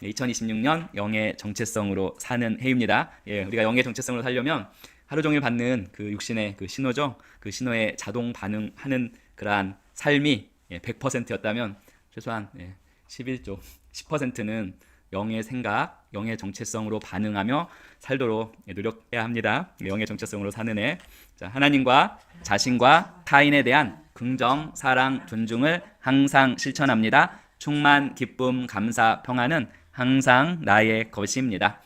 2026년 영의 정체성으로 사는 해입니다. 우리가 영의 정체성으로 살려면 하루 종일 받는 그 육신의 그 신호죠. 그 신호에 자동 반응하는 그러한 삶이 100%였다면 최소한 11조 10%는 영의 생각, 영의 정체성으로 반응하며 살도록 노력해야 합니다. 영의 정체성으로 사는 해. 자, 하나님과 자신과 타인에 대한 긍정, 사랑, 존중을 항상 실천합니다. 충만, 기쁨, 감사, 평안은 항상 나의 것입니다.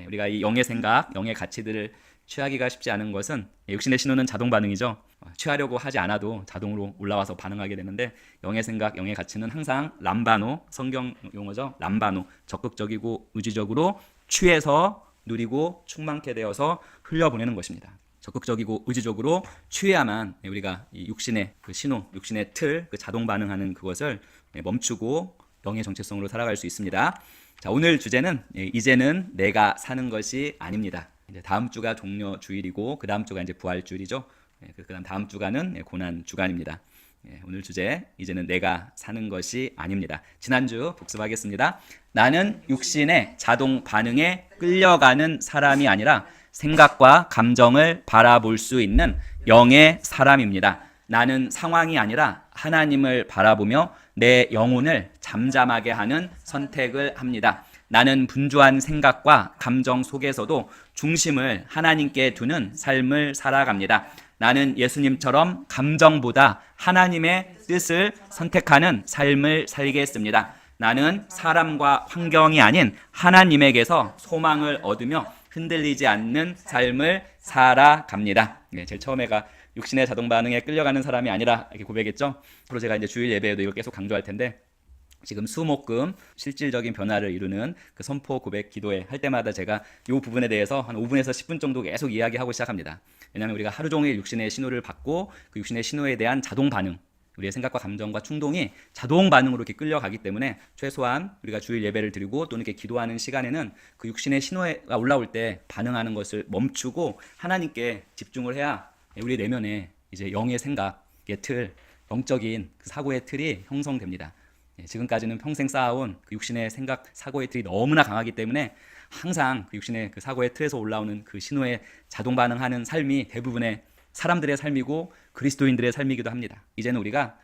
우리가 이 영의 생각, 영의 가치들을 취하기가 쉽지 않은 것은 육신의 신호는 자동 반응이죠. 취하려고 하지 않아도 자동으로 올라와서 반응하게 되는데 영의 생각, 영의 가치는 항상 람바노, 성경 용어죠. 람바노, 적극적이고 의지적으로 취해서 누리고 충만케 되어서 흘려보내는 것입니다. 적극적이고 의지적으로 취해야만 우리가 이 육신의 그 신호, 육신의 틀, 그 자동 반응하는 그것을 멈추고 영의 정체성으로 살아갈 수 있습니다. 자, 오늘 주제는 이제는 내가 사는 것이 아닙니다. 이제 다음 주가 종려 주일이고 그 다음 주가 이제 부활 주일이죠. 그다음 다음 주간은 고난 주간입니다. 오늘 주제 이제는 내가 사는 것이 아닙니다. 지난주 복습하겠습니다. 나는 육신의 자동 반응에 끌려가는 사람이 아니라 생각과 감정을 바라볼 수 있는 영의 사람입니다. 나는 상황이 아니라 하나님을 바라보며 내 영혼을 잠잠하게 하는 선택을 합니다. 나는 분주한 생각과 감정 속에서도 중심을 하나님께 두는 삶을 살아갑니다. 나는 예수님처럼 감정보다 하나님의 뜻을 선택하는 삶을 살겠습니다. 나는 사람과 환경이 아닌 하나님에게서 소망을 얻으며 흔들리지 않는 삶을 살아갑니다. 제일 처음에가 육신의 자동 반응에 끌려가는 사람이 아니라 이렇게 고백했죠. 앞으로 제가 이제 주일 예배에도 이걸 계속 강조할 텐데 지금 수목금 실질적인 변화를 이루는 그 선포 고백 기도회 할 때마다 제가 이 부분에 대해서 한 5분에서 10분 정도 계속 이야기하고 시작합니다. 왜냐하면 우리가 하루 종일 육신의 신호를 받고 그 육신의 신호에 대한 자동 반응, 우리의 생각과 감정과 충동이 자동 반응으로 이렇게 끌려가기 때문에 최소한 우리가 주일 예배를 드리고 또는 이렇게 기도하는 시간에는 그 육신의 신호가 올라올 때 반응하는 것을 멈추고 하나님께 집중을 해야 우리 내면에 이제 영의 생각의 틀, 영적인 그 사고의 틀이 형성됩니다. 지금까지는 평생 쌓아온 그 육신의 생각, 사고의 틀이 너무나 강하기 때문에 항상 그 육신의 그 사고의 틀에서 올라오는 그 신호에 자동 반응하는 삶이 대부분의 사람들의 삶이고 그리스도인들의 삶이기도 합니다. 이제는 우리가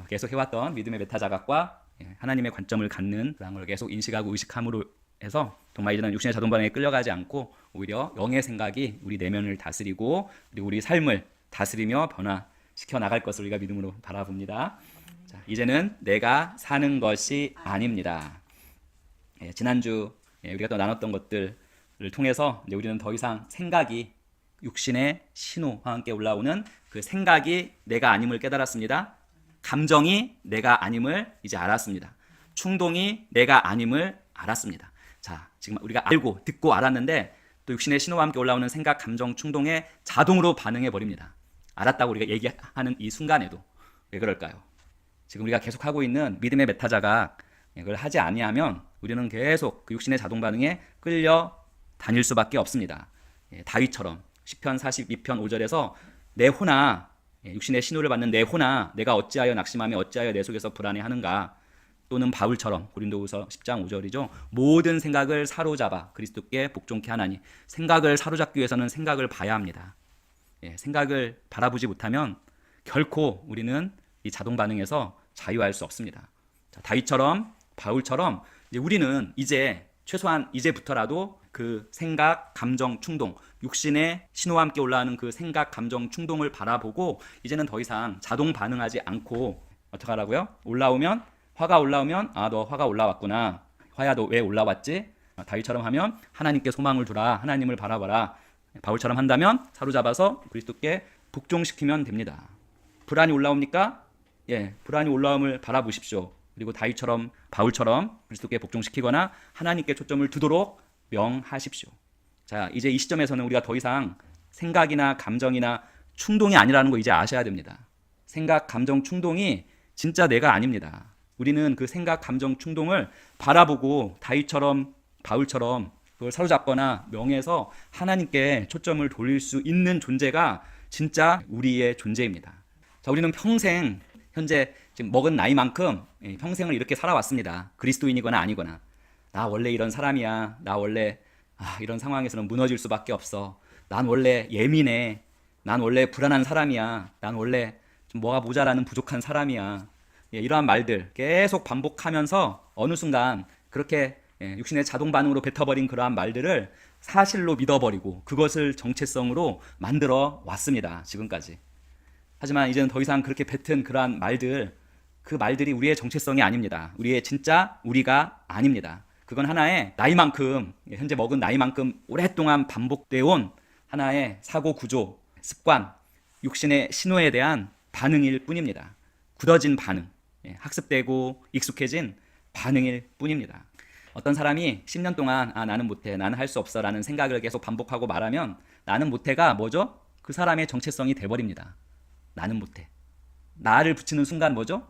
계속 해왔던 믿음의 메타자각과 하나님의 관점을 갖는 그런 걸 계속 인식하고 의식함으로 해서 정말 이제는 육신의 자동 반응에 끌려가지 않고 오히려 영의 생각이 우리 내면을 다스리고 그리고 우리 삶을 다스리며 변화시켜 나갈 것을 우리가 믿음으로 바라봅니다. 자, 이제는 내가 사는 것이 아닙니다. 지난주 우리가 또 나눴던 것들을 통해서 이제 우리는 더 이상 생각이 육신의 신호와 함께 올라오는 그 생각이 내가 아님을 깨달았습니다. 감정이 내가 아님을 이제 알았습니다. 충동이 내가 아님을 알았습니다. 자, 지금 우리가 알고 듣고 알았는데 또 육신의 신호와 함께 올라오는 생각, 감정, 충동에 자동으로 반응해 버립니다. 알았다고 우리가 얘기하는 이 순간에도 왜 그럴까요? 지금 우리가 계속하고 있는 믿음의 메타자각 이걸 하지 아니하면 우리는 계속 그 육신의 자동 반응에 끌려 다닐 수밖에 없습니다. 다윗처럼 시편 42편 5절에서 내 호나 육신의 신호를 받는 내 호나 내가 어찌하여 낙심하며 어찌하여 내 속에서 불안해하는가. 또는 바울처럼 고린도후서 10장 5절이죠. 모든 생각을 사로잡아 그리스도께 복종케 하나니. 생각을 사로잡기 위해서는 생각을 봐야 합니다. 생각을 바라보지 못하면 결코 우리는 이 자동 반응에서 자유할 수 없습니다. 자, 다윗처럼 바울처럼 이제 우리는 이제 최소한 이제부터라도 그 생각, 감정, 충동, 육신의 신호와 함께 올라오는 그 생각, 감정, 충동을 바라보고 이제는 더 이상 자동 반응하지 않고 어떻게 하라고요? 화가 올라오면 너 화가 올라왔구나. 화야 너 왜 올라왔지? 다윗처럼 하면 하나님께 소망을 두라. 하나님을 바라봐라. 바울처럼 한다면 사로잡아서 그리스도께 복종시키면 됩니다. 불안이 올라옵니까? 불안이 올라옴을 바라보십시오. 그리고 다윗처럼 바울처럼 그리스도께 복종시키거나 하나님께 초점을 두도록 명하십시오. 자, 이제 이 시점에서는 우리가 더 이상 생각이나 감정이나 충동이 아니라는 거 이제 아셔야 됩니다. 생각, 감정, 충동이 진짜 내가 아닙니다. 우리는 그 생각, 감정, 충동을 바라보고 다윗처럼 바울처럼 그걸 사로잡거나 명해서 하나님께 초점을 돌릴 수 있는 존재가 진짜 우리의 존재입니다. 자, 우리는 평생 현재 지금 먹은 나이만큼 평생을 이렇게 살아왔습니다. 그리스도인이거나 아니거나. 나 원래 이런 사람이야. 나 원래 이런 상황에서는 무너질 수밖에 없어. 난 원래 예민해. 난 원래 불안한 사람이야. 난 원래 좀 뭐가 모자라는 부족한 사람이야. 예, 이러한 말들 계속 반복하면서 어느 순간 그렇게 육신의 자동 반응으로 뱉어버린 그러한 말들을 사실로 믿어버리고 그것을 정체성으로 만들어 왔습니다. 지금까지. 하지만 이제는 더 이상 그렇게 뱉은 그러한 말들, 그 말들이 우리의 정체성이 아닙니다. 우리의 진짜 우리가 아닙니다. 그건 하나의 나이만큼, 현재 먹은 나이만큼 오랫동안 반복되어 온 하나의 사고 구조, 습관, 육신의 신호에 대한 반응일 뿐입니다. 굳어진 반응, 학습되고 익숙해진 반응일 뿐입니다. 어떤 사람이 10년 동안 나는 못해, 나는 할 수 없어 라는 생각을 계속 반복하고 말하면 나는 못해가 뭐죠? 그 사람의 정체성이 돼버립니다. 나는 못해. 나를 붙이는 순간 뭐죠?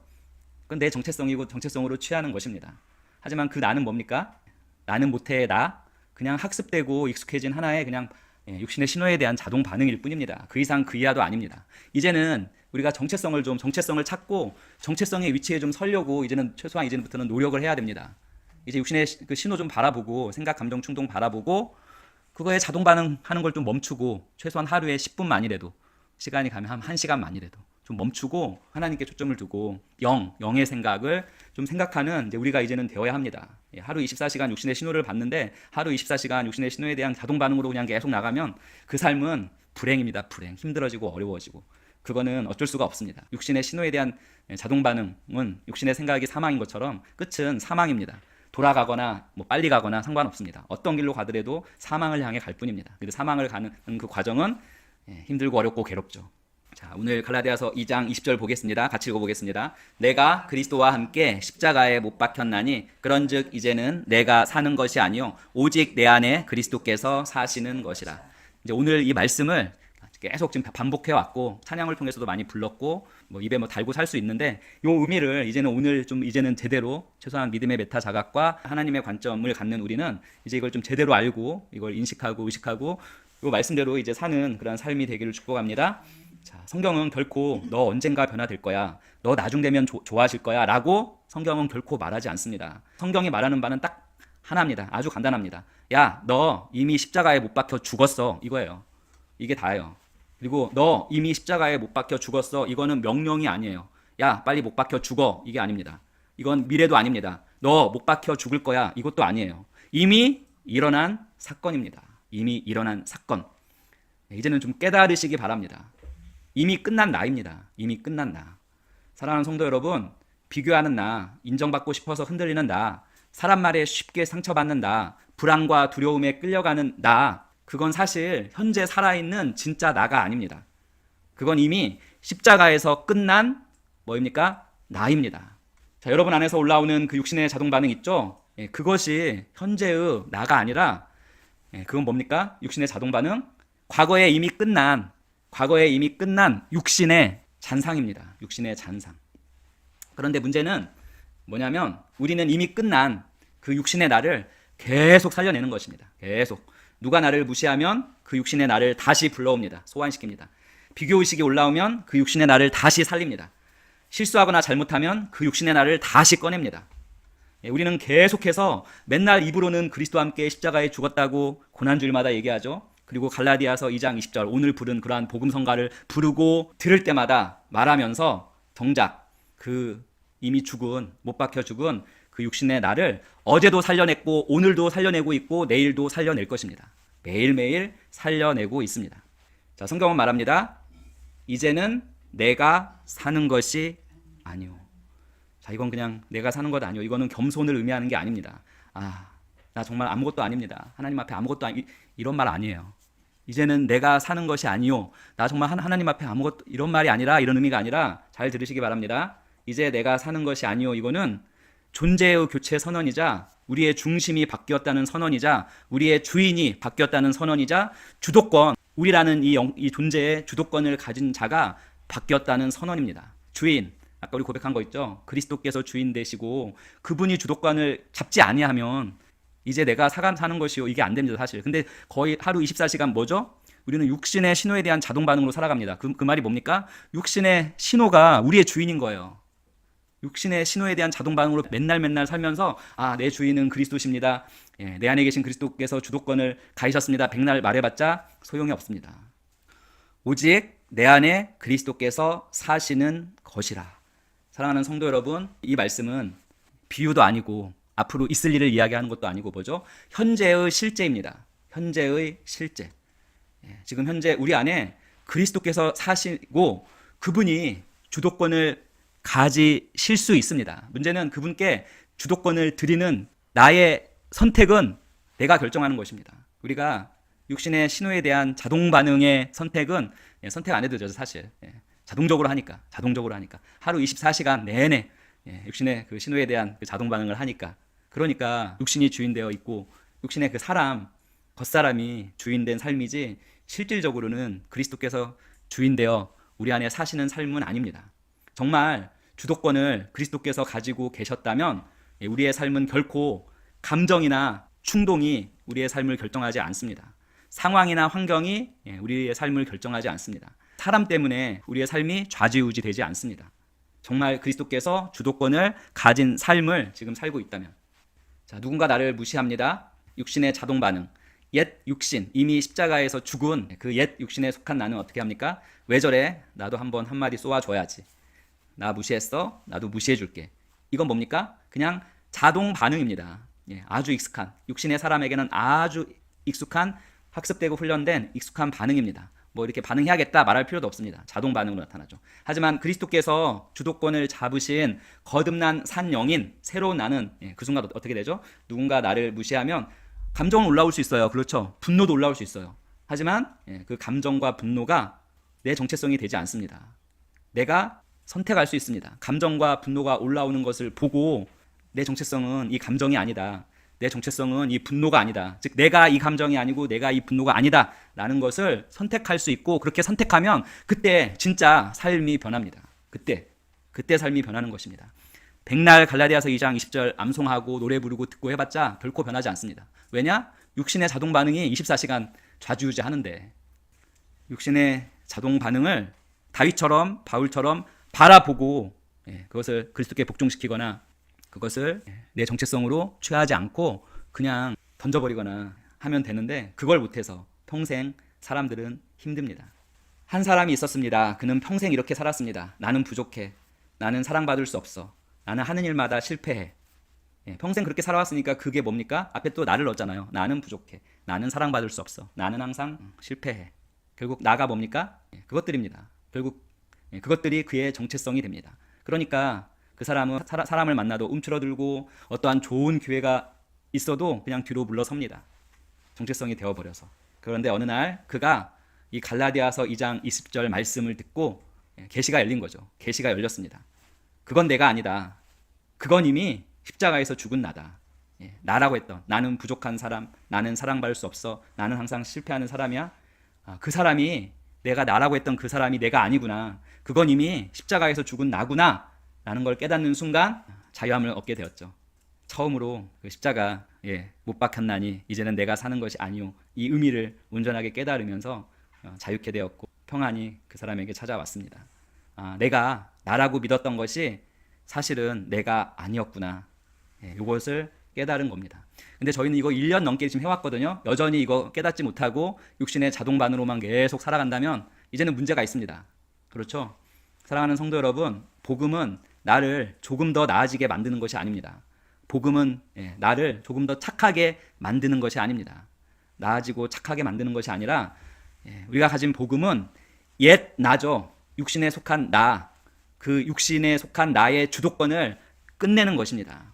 그건 내 정체성이고 정체성으로 취하는 것입니다. 하지만 그 나는 뭡니까? 나는 못해의 나, 그냥 학습되고 익숙해진 하나의 그냥 육신의 신호에 대한 자동 반응일 뿐입니다. 그 이상 그 이하도 아닙니다. 이제는 우리가 정체성을 찾고 정체성의 위치에 좀 서려고 최소한 이제부터는 노력을 해야 됩니다. 이제 육신의 그 신호 좀 바라보고 생각, 감정, 충동 바라보고 그거에 자동 반응하는 걸 좀 멈추고 최소한 하루에 10분만이라도 시간이 가면 한 1시간만이라도 좀 멈추고 하나님께 초점을 두고 영의 생각을 좀 생각하는 우리가 이제는 되어야 합니다. 하루 24시간 육신의 신호를 받는데 하루 24시간 육신의 신호에 대한 자동 반응으로 그냥 계속 나가면 그 삶은 불행입니다. 불행. 힘들어지고 어려워지고. 그거는 어쩔 수가 없습니다. 육신의 신호에 대한 자동 반응은 육신의 생각이 사망인 것처럼 끝은 사망입니다. 돌아가거나 빨리 가거나 상관없습니다. 어떤 길로 가더라도 사망을 향해 갈 뿐입니다. 그리고 사망을 가는 그 과정은 힘들고 어렵고 괴롭죠. 자, 오늘 갈라디아서 2장 20절 보겠습니다. 같이 읽어보겠습니다. 내가 그리스도와 함께 십자가에 못 박혔나니 그런즉 이제는 내가 사는 것이 아니요 오직 내 안에 그리스도께서 사시는 것이라. 이제 오늘 이 말씀을 계속 지금 반복해 왔고 찬양을 통해서도 많이 불렀고 입에 달고 살 수 있는데 이 의미를 이제는 제대로 최소한 믿음의 메타 자각과 하나님의 관점을 갖는 우리는 이제 이걸 좀 제대로 알고 이걸 인식하고 의식하고 이 말씀대로 이제 사는 그런 삶이 되기를 축복합니다. 자, 성경은 결코 너 언젠가 변화될 거야, 너 나중 되면 좋아질 거야 라고 성경은 결코 말하지 않습니다. 성경이 말하는 바는 딱 하나입니다. 아주 간단합니다. 야, 너 이미 십자가에 못 박혀 죽었어, 이거예요. 이게 다예요. 그리고 너 이미 십자가에 못 박혀 죽었어, 이거는 명령이 아니에요. 야, 빨리 못 박혀 죽어, 이게 아닙니다. 이건 미래도 아닙니다. 너 못 박혀 죽을 거야, 이것도 아니에요. 이미 일어난 사건입니다. 이미 일어난 사건. 이제는 좀 깨달으시기 바랍니다. 이미 끝난 나입니다. 이미 끝난 나. 사랑하는 성도 여러분, 비교하는 나, 인정받고 싶어서 흔들리는 나, 사람 말에 쉽게 상처받는 나, 불안과 두려움에 끌려가는 나, 그건 사실 현재 살아있는 진짜 나가 아닙니다. 그건 이미 십자가에서 끝난 뭐입니까? 나입니다. 자, 여러분 안에서 올라오는 그 육신의 자동 반응 있죠? 그것이 현재의 나가 아니라 그건 뭡니까? 육신의 자동 반응? 과거에 이미 끝난 육신의 잔상입니다. 육신의 잔상. 그런데 문제는 뭐냐면 우리는 이미 끝난 그 육신의 나를 계속 살려내는 것입니다. 계속. 누가 나를 무시하면 그 육신의 나를 다시 불러옵니다. 소환시킵니다. 비교의식이 올라오면 그 육신의 나를 다시 살립니다. 실수하거나 잘못하면 그 육신의 나를 다시 꺼냅니다. 우리는 계속해서 맨날 입으로는 그리스도와 함께 십자가에 죽었다고 고난주일마다 얘기하죠. 그리고 갈라디아서 2장 20절 오늘 부른 그러한 복음성가를 부르고 들을 때마다 말하면서 정작 그 이미 못 박혀 죽은 그 육신의 나를 어제도 살려냈고 오늘도 살려내고 있고 내일도 살려낼 것입니다. 매일매일 살려내고 있습니다. 자, 성경은 말합니다. 이제는 내가 사는 것이 아니오. 자, 이건 그냥 내가 사는 것 아니오. 이거는 겸손을 의미하는 게 아닙니다. 나 정말 아무것도 아닙니다. 하나님 앞에 아무것도 이런 말 아니에요. 이제는 내가 사는 것이 아니오. 나 정말 하나님 앞에 아무것도 이런 말이 아니라 이런 의미가 아니라 잘 들으시기 바랍니다. 이제 내가 사는 것이 아니오. 이거는 존재의 교체 선언이자 우리의 중심이 바뀌었다는 선언이자 우리의 주인이 바뀌었다는 선언이자 주도권, 우리라는 이 존재의 주도권을 가진 자가 바뀌었다는 선언입니다. 주인, 아까 우리 고백한 거 있죠? 그리스도께서 주인 되시고 그분이 주도권을 잡지 아니하면 이제 내가 사는 것이요, 이게 안 됩니다. 사실. 근데 거의 하루 24시간 뭐죠? 우리는 육신의 신호에 대한 자동 반응으로 살아갑니다. 그 말이 뭡니까? 육신의 신호가 우리의 주인인 거예요. 육신의 신호에 대한 자동 반응으로 맨날 살면서 내 주인은 그리스도십니다. 내 안에 계신 그리스도께서 주도권을 가지셨습니다. 백날 말해봤자 소용이 없습니다. 오직 내 안에 그리스도께서 사시는 것이라. 사랑하는 성도 여러분, 이 말씀은 비유도 아니고 앞으로 있을 일을 이야기하는 것도 아니고 뭐죠? 현재의 실제입니다. 현재의 실제. 지금 현재 우리 안에 그리스도께서 사시고 그분이 주도권을 가지실 수 있습니다. 문제는 그분께 주도권을 드리는 나의 선택은 내가 결정하는 것입니다. 우리가 육신의 신호에 대한 자동 반응의 선택은 선택 안 해도 되죠, 사실. 자동적으로 하니까. 하루 24시간 내내 육신의 그 신호에 대한 그 자동 반응을 하니까. 그러니까 육신이 주인되어 있고 육신의 그 사람, 겉사람이 주인된 삶이지 실질적으로는 그리스도께서 주인되어 우리 안에 사시는 삶은 아닙니다. 정말 주도권을 그리스도께서 가지고 계셨다면 우리의 삶은 결코 감정이나 충동이 우리의 삶을 결정하지 않습니다. 상황이나 환경이 우리의 삶을 결정하지 않습니다. 사람 때문에 우리의 삶이 좌지우지 되지 않습니다. 정말 그리스도께서 주도권을 가진 삶을 지금 살고 있다면, 자, 누군가 나를 무시합니다. 육신의 자동 반응. 옛 육신, 이미 십자가에서 죽은 그 옛 육신에 속한 나는 어떻게 합니까? 왜 저래? 나도 한번 한마디 쏘아줘야지. 나 무시했어? 나도 무시해줄게. 이건 뭡니까? 그냥 자동 반응입니다. 아주 익숙한, 육신의 사람에게는 아주 익숙한, 학습되고 훈련된 익숙한 반응입니다. 뭐 이렇게 반응해야겠다 말할 필요도 없습니다. 자동 반응으로 나타나죠. 하지만 그리스도께서 주도권을 잡으신 거듭난 산 영인 새로운 나는 그 순간 어떻게 되죠? 누군가 나를 무시하면 감정은 올라올 수 있어요. 그렇죠. 분노도 올라올 수 있어요. 하지만 그 감정과 분노가 내 정체성이 되지 않습니다. 내가 선택할 수 있습니다. 감정과 분노가 올라오는 것을 보고 내 정체성은 이 감정이 아니다. 내 정체성은 이 분노가 아니다. 즉 내가 이 감정이 아니고 내가 이 분노가 아니다 라는 것을 선택할 수 있고, 그렇게 선택하면 그때 진짜 삶이 변합니다. 그때 삶이 변하는 것입니다. 백날 갈라디아서 2장 20절 암송하고 노래 부르고 듣고 해봤자 결코 변하지 않습니다. 왜냐? 육신의 자동 반응이 24시간 좌지우지 하는데, 육신의 자동 반응을 다윗처럼 바울처럼 바라보고 그것을 그리스도께 복종시키거나 그것을 내 정체성으로 취하지 않고 그냥 던져버리거나 하면 되는데, 그걸 못해서 평생 사람들은 힘듭니다. 한 사람이 있었습니다. 그는 평생 이렇게 살았습니다. 나는 부족해. 나는 사랑받을 수 없어. 나는 하는 일마다 실패해. 평생 그렇게 살아왔으니까 그게 뭡니까? 앞에 또 나를 넣었잖아요. 나는 부족해. 나는 사랑받을 수 없어. 나는 항상 실패해. 결국 나가 뭡니까? 그것들입니다. 결국 그것들이 그의 정체성이 됩니다. 그러니까 그 사람은 사람을 만나도 움츠러들고 어떠한 좋은 기회가 있어도 그냥 뒤로 물러섭니다. 정체성이 되어버려서. 그런데 어느 날 그가 이 갈라디아서 2장 20절 말씀을 듣고 계시가 열린 거죠. 계시가 열렸습니다. 그건 내가 아니다. 그건 이미 십자가에서 죽은 나다. 나라고 했던, 나는 부족한 사람, 나는 사랑받을 수 없어, 나는 항상 실패하는 사람이야. 그 사람이, 내가 나라고 했던 그 사람이 내가 아니구나. 그건 이미 십자가에서 죽은 나구나 라는 걸 깨닫는 순간 자유함을 얻게 되었죠. 처음으로 그 십자가 못 박혔나니 이제는 내가 사는 것이 아니오, 이 의미를 온전하게 깨달으면서 자유케 되었고 평안이 그 사람에게 찾아왔습니다. 내가 나라고 믿었던 것이 사실은 내가 아니었구나. 이것을 깨달은 겁니다. 근데 저희는 이거 1년 넘게 지금 해왔거든요. 여전히 이거 깨닫지 못하고 육신의 자동 반응으로만 계속 살아간다면 이제는 문제가 있습니다. 그렇죠? 사랑하는 성도 여러분, 복음은 나를 조금 더 나아지게 만드는 것이 아닙니다. 복음은 나를 조금 더 착하게 만드는 것이 아닙니다. 나아지고 착하게 만드는 것이 아니라 우리가 가진 복음은 옛 나죠. 육신에 속한 나, 그 육신에 속한 나의 주도권을 끝내는 것입니다.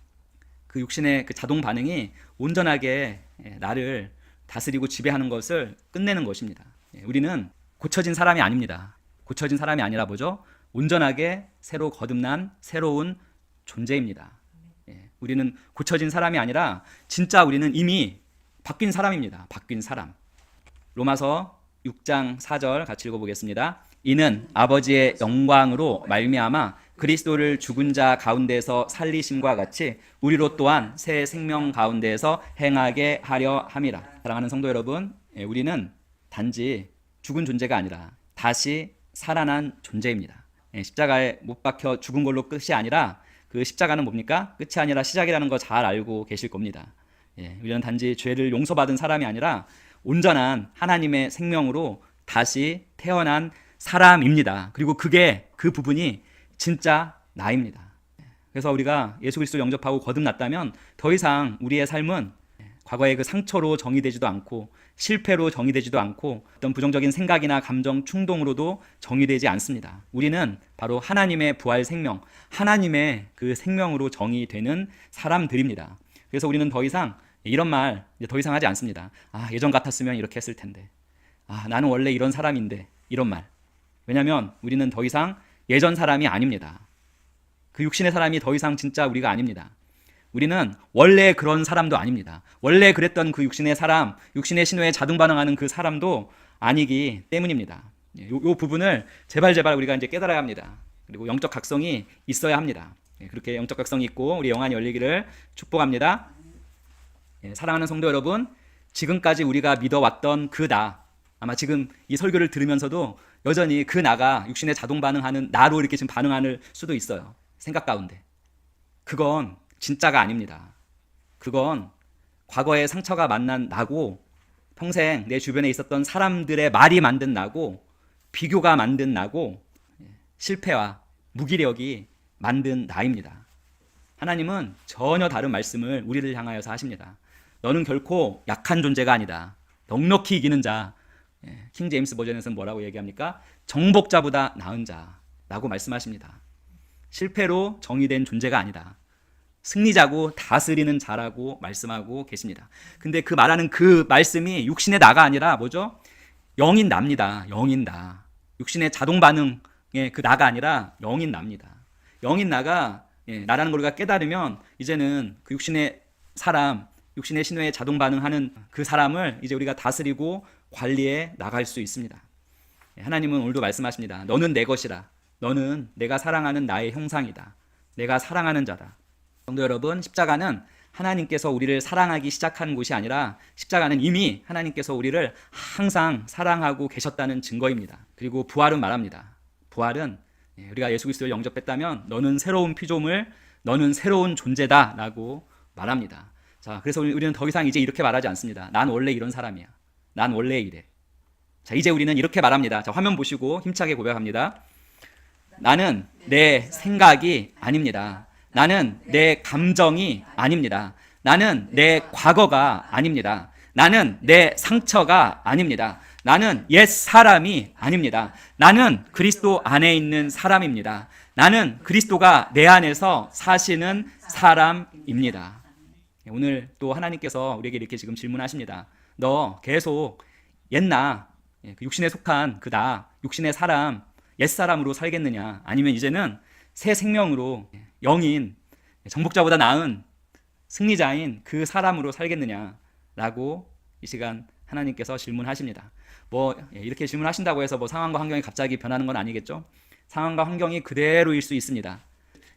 그 육신의 그 자동 반응이 온전하게 나를 다스리고 지배하는 것을 끝내는 것입니다. 우리는 고쳐진 사람이 아닙니다. 고쳐진 사람이 아니라 뭐죠? 온전하게 새로 거듭난 새로운 존재입니다. 우리는 고쳐진 사람이 아니라 진짜 우리는 이미 바뀐 사람입니다. 바뀐 사람. 로마서 6장 4절 같이 읽어보겠습니다. 이는 아버지의 영광으로 말미암아 그리스도를 죽은 자 가운데서 살리심과 같이 우리로 또한 새 생명 가운데서 행하게 하려 함이라. 사랑하는 성도 여러분, 우리는 단지 죽은 존재가 아니라 다시 살아난 존재입니다. 십자가에 못 박혀 죽은 걸로 끝이 아니라 그 십자가는 뭡니까? 끝이 아니라 시작이라는 거 잘 알고 계실 겁니다. 우리는 단지 죄를 용서받은 사람이 아니라 온전한 하나님의 생명으로 다시 태어난 사람입니다. 그리고 그 부분이 진짜 나입니다. 그래서 우리가 예수 그리스도를 영접하고 거듭났다면 더 이상 우리의 삶은 과거의 그 상처로 정의되지도 않고 실패로 정의되지도 않고 어떤 부정적인 생각이나 감정, 충동으로도 정의되지 않습니다. 우리는 바로 하나님의 부활 생명, 하나님의 그 생명으로 정의되는 사람들입니다. 그래서 우리는 더 이상 이런 말 이제 더 이상 하지 않습니다. 예전 같았으면 이렇게 했을 텐데. 나는 원래 이런 사람인데. 이런 말. 왜냐하면 우리는 더 이상 예전 사람이 아닙니다. 그 육신의 사람이 더 이상 진짜 우리가 아닙니다. 우리는 원래 그런 사람도 아닙니다. 원래 그랬던 그 육신의 사람, 육신의 신호에 자동 반응하는 그 사람도 아니기 때문입니다. 요 부분을 제발 우리가 이제 깨달아야 합니다. 그리고 영적 각성이 있어야 합니다. 그렇게 영적 각성이 있고 우리 영안이 열리기를 축복합니다. 사랑하는 성도 여러분, 지금까지 우리가 믿어왔던 그 나, 아마 지금 이 설교를 들으면서도 여전히 그 나가 육신에 자동 반응하는 나로 이렇게 지금 반응할 수도 있어요. 생각 가운데. 그건 진짜가 아닙니다. 그건 과거의 상처가 만난 나고 평생 내 주변에 있었던 사람들의 말이 만든 나고 비교가 만든 나고 실패와 무기력이 만든 나입니다. 하나님은 전혀 다른 말씀을 우리를 향하여서 하십니다. 너는 결코 약한 존재가 아니다. 넉넉히 이기는 자. 킹 제임스 버전에서는 뭐라고 얘기합니까? 정복자보다 나은 자라고 말씀하십니다. 실패로 정의된 존재가 아니다. 승리자고 다스리는 자라고 말씀하고 계십니다. 근데 그 말하는 그 말씀이 육신의 나가 아니라 뭐죠? 영인 나입니다. 영인 나. 육신의 자동 반응의 그 나가 아니라 영인 나입니다. 영인 나가 나라는 걸 우리가 깨달으면 이제는 그 육신의 사람, 육신의 신호에 자동 반응하는 그 사람을 이제 우리가 다스리고 관리해 나갈 수 있습니다. 하나님은 오늘도 말씀하십니다. 너는 내 것이라. 너는 내가 사랑하는 나의 형상이다. 내가 사랑하는 자다. 성도 여러분, 십자가는 하나님께서 우리를 사랑하기 시작한 곳이 아니라 십자가는 이미 하나님께서 우리를 항상 사랑하고 계셨다는 증거입니다. 그리고 부활은 말합니다. 부활은 우리가 예수 그리스도를 영접했다면 너는 새로운 피조물, 너는 새로운 존재다 라고 말합니다. 자, 그래서 우리는 더 이상 이제 이렇게 말하지 않습니다. 난 원래 이런 사람이야. 난 원래 이래. 자, 이제 우리는 이렇게 말합니다. 자, 화면 보시고 힘차게 고백합니다. 나는 내 생각이 아닙니다. 나는 내 감정이 아닙니다. 나는 내 과거가 아닙니다. 나는 내 상처가 아닙니다. 나는 옛 사람이 아닙니다. 나는 그리스도 안에 있는 사람입니다. 나는 그리스도가 내 안에서 사시는 사람입니다. 오늘 또 하나님께서 우리에게 이렇게 지금 질문하십니다. 너 계속 옛나, 육신에 속한 그 나, 육신의 사람, 옛사람으로 살겠느냐? 아니면 이제는 새 생명으로 영인, 정복자보다 나은 승리자인 그 사람으로 살겠느냐? 라고 이 시간 하나님께서 질문하십니다. 이렇게 질문하신다고 해서 상황과 환경이 갑자기 변하는 건 아니겠죠? 상황과 환경이 그대로일 수 있습니다.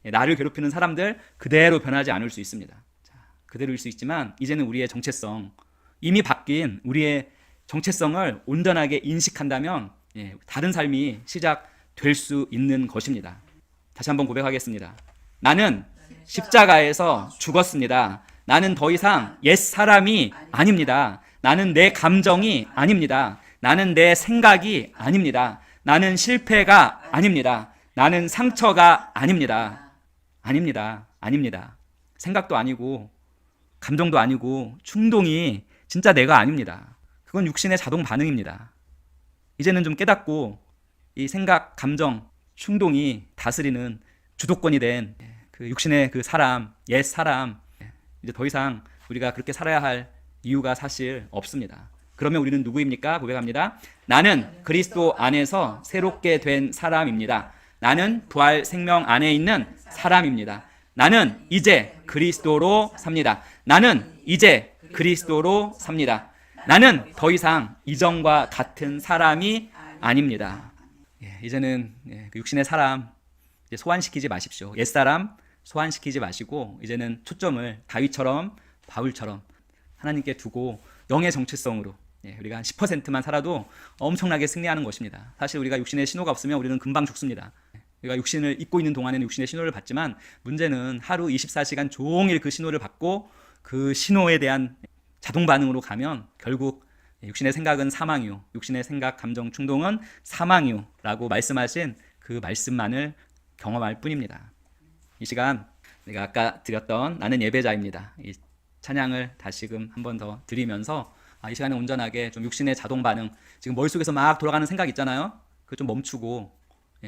나를 괴롭히는 사람들 그대로 변하지 않을 수 있습니다. 그대로일 수 있지만 이제는 우리의 정체성, 이미 바뀐 우리의 정체성을 온전하게 인식한다면 다른 삶이 시작될 수 있는 것입니다. 다시 한번 고백하겠습니다. 나는 십자가에서 죽었습니다. 나는 더 이상 옛 사람이 아닙니다. 나는 내 감정이 아닙니다. 나는 내 생각이 아닙니다. 나는 실패가 아닙니다. 나는 상처가 아닙니다. 아닙니다. 생각도 아니고 감정도 아니고 충동이 진짜 내가 아닙니다. 그건 육신의 자동 반응입니다. 이제는 좀 깨닫고 이 생각, 감정, 충동이 다스리는 주도권이 된 그 육신의 그 사람, 옛 사람, 이제 더 이상 우리가 그렇게 살아야 할 이유가 사실 없습니다. 그러면 우리는 누구입니까? 고백합니다. 나는 그리스도 안에서 새롭게 된 사람입니다. 나는 부활 생명 안에 있는 사람입니다. 나는 이제 그리스도로 삽니다. 나는 이제 그리스도로 삽니다. 나는 더 이상 이전과 같은 사람이 아닙니다. 이제는 그 육신의 사람 이제 소환시키지 마십시오. 옛사람 소환시키지 마시고 이제는 초점을 다윗처럼 바울처럼 하나님께 두고 영의 정체성으로 우리가 한 10%만 살아도 엄청나게 승리하는 것입니다. 사실 우리가 육신의 신호가 없으면 우리는 금방 죽습니다. 우리가 육신을 입고 있는 동안에는 육신의 신호를 받지만 문제는 하루 24시간 종일 그 신호를 받고 그 신호에 대한 자동 반응으로 가면 결국 육신의 생각은 사망이요, 육신의 생각, 감정, 충동은 사망이요 라고 말씀하신 그 말씀만을 경험할 뿐입니다. 이 시간 내가 아까 드렸던 나는 예배자입니다. 이 찬양을 다시금 한 번 더 드리면서 이 시간에 온전하게 좀 육신의 자동 반응, 지금 머릿속에서 막 돌아가는 생각 있잖아요. 그거 좀 멈추고,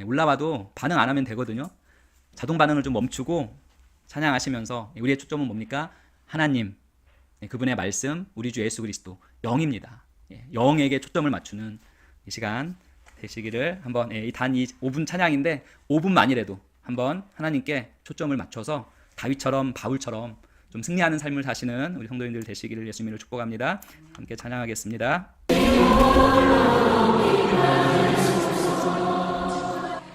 올라와도 반응 안 하면 되거든요. 자동 반응을 좀 멈추고 찬양하시면서 우리의 초점은 뭡니까? 하나님, 그분의 말씀, 우리 주 예수 그리스도, 영입니다. 영에게 초점을 맞추는 이 시간 되시기를 한번, 이 단 5분 찬양인데 5분만이라도 한번 하나님께 초점을 맞춰서 다윗처럼 바울처럼 좀 승리하는 삶을 사시는 우리 성도님들 되시기를 예수님으로 축복합니다. 함께 찬양하겠습니다.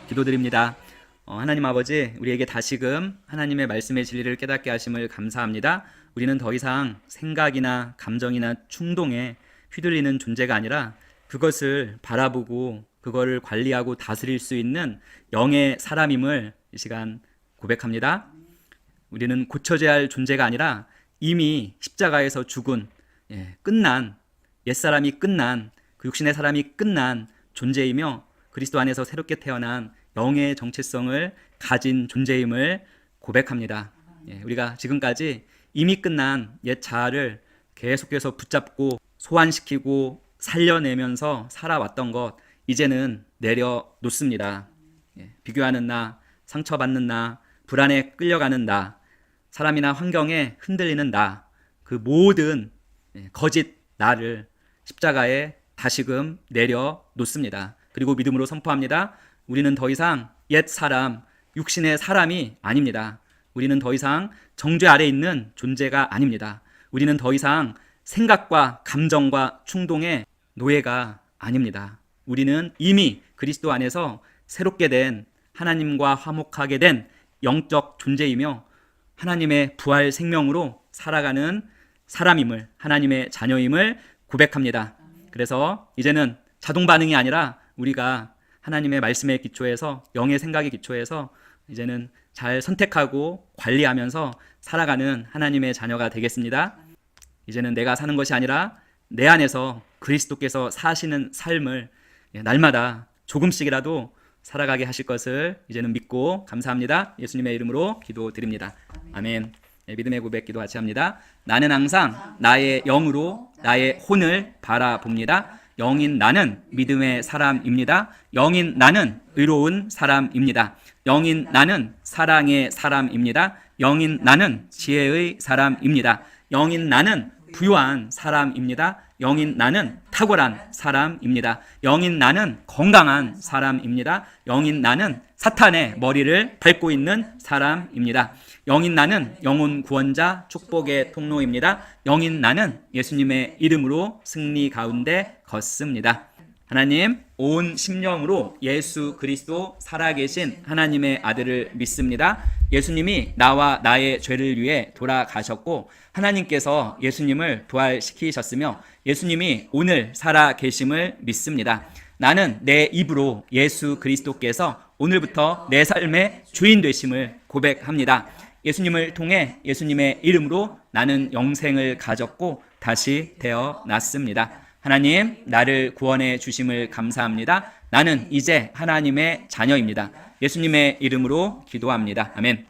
기도드립니다. 하나님 아버지, 우리에게 다시금 하나님의 말씀의 진리를 깨닫게 하심을 감사합니다. 우리는 더 이상 생각이나 감정이나 충동에 휘둘리는 존재가 아니라 그것을 바라보고 그거를 관리하고 다스릴 수 있는 영의 사람임을 이 시간 고백합니다. 우리는 고쳐져야 할 존재가 아니라 이미 십자가에서 죽은, 끝난, 옛사람이 끝난, 그 육신의 사람이 끝난 존재이며 그리스도 안에서 새롭게 태어난 영의 정체성을 가진 존재임을 고백합니다. 우리가 지금까지 이미 끝난 옛 자아를 계속해서 붙잡고 소환시키고 살려내면서 살아왔던 것, 이제는 내려놓습니다. 비교하는 나, 상처받는 나, 불안에 끌려가는 나, 사람이나 환경에 흔들리는 나, 그 모든 거짓 나를 십자가에 다시금 내려놓습니다. 그리고 믿음으로 선포합니다. 우리는 더 이상 옛 사람, 육신의 사람이 아닙니다. 우리는 더 이상 정죄 아래 있는 존재가 아닙니다. 우리는 더 이상 생각과 감정과 충동의 노예가 아닙니다. 우리는 이미 그리스도 안에서 새롭게 된, 하나님과 화목하게 된 영적 존재이며 하나님의 부활 생명으로 살아가는 사람임을, 하나님의 자녀임을 고백합니다. 그래서 이제는 자동 반응이 아니라 우리가 하나님의 말씀에 기초해서, 영의 생각에 기초해서 이제는 잘 선택하고 관리하면서 살아가는 하나님의 자녀가 되겠습니다. 이제는 내가 사는 것이 아니라 내 안에서 그리스도께서 사시는 삶을 날마다 조금씩이라도 살아가게 하실 것을 이제는 믿고 감사합니다. 예수님의 이름으로 기도드립니다. 아멘. 믿음의 고백 기도 같이 합니다. 나는 항상 나의 영으로 나의 혼을 바라봅니다. 영인 나는 믿음의 사람입니다. 영인 나는 의로운 사람입니다. 영인 나는 사랑의 사람입니다. 영인 나는 지혜의 사람입니다. 영인 나는 부유한 사람입니다. 영인 나는 탁월한 사람입니다. 영인 나는 건강한 사람입니다. 영인 나는 사탄의 머리를 밟고 있는 사람입니다. 영인 나는 영혼 구원자 축복의 통로입니다. 영인 나는 예수님의 이름으로 승리 가운데 걷습니다. 하나님, 온 심령으로 예수 그리스도 살아계신 하나님의 아들을 믿습니다. 예수님이 나와 나의 죄를 위해 돌아가셨고 하나님께서 예수님을 부활시키셨으며 예수님이 오늘 살아계심을 믿습니다. 나는 내 입으로 예수 그리스도께서 오늘부터 내 삶의 주인 되심을 고백합니다. 예수님을 통해 예수님의 이름으로 나는 영생을 가졌고 다시 태어났습니다. 하나님, 나를 구원해 주심을 감사합니다. 나는 이제 하나님의 자녀입니다. 예수님의 이름으로 기도합니다. 아멘.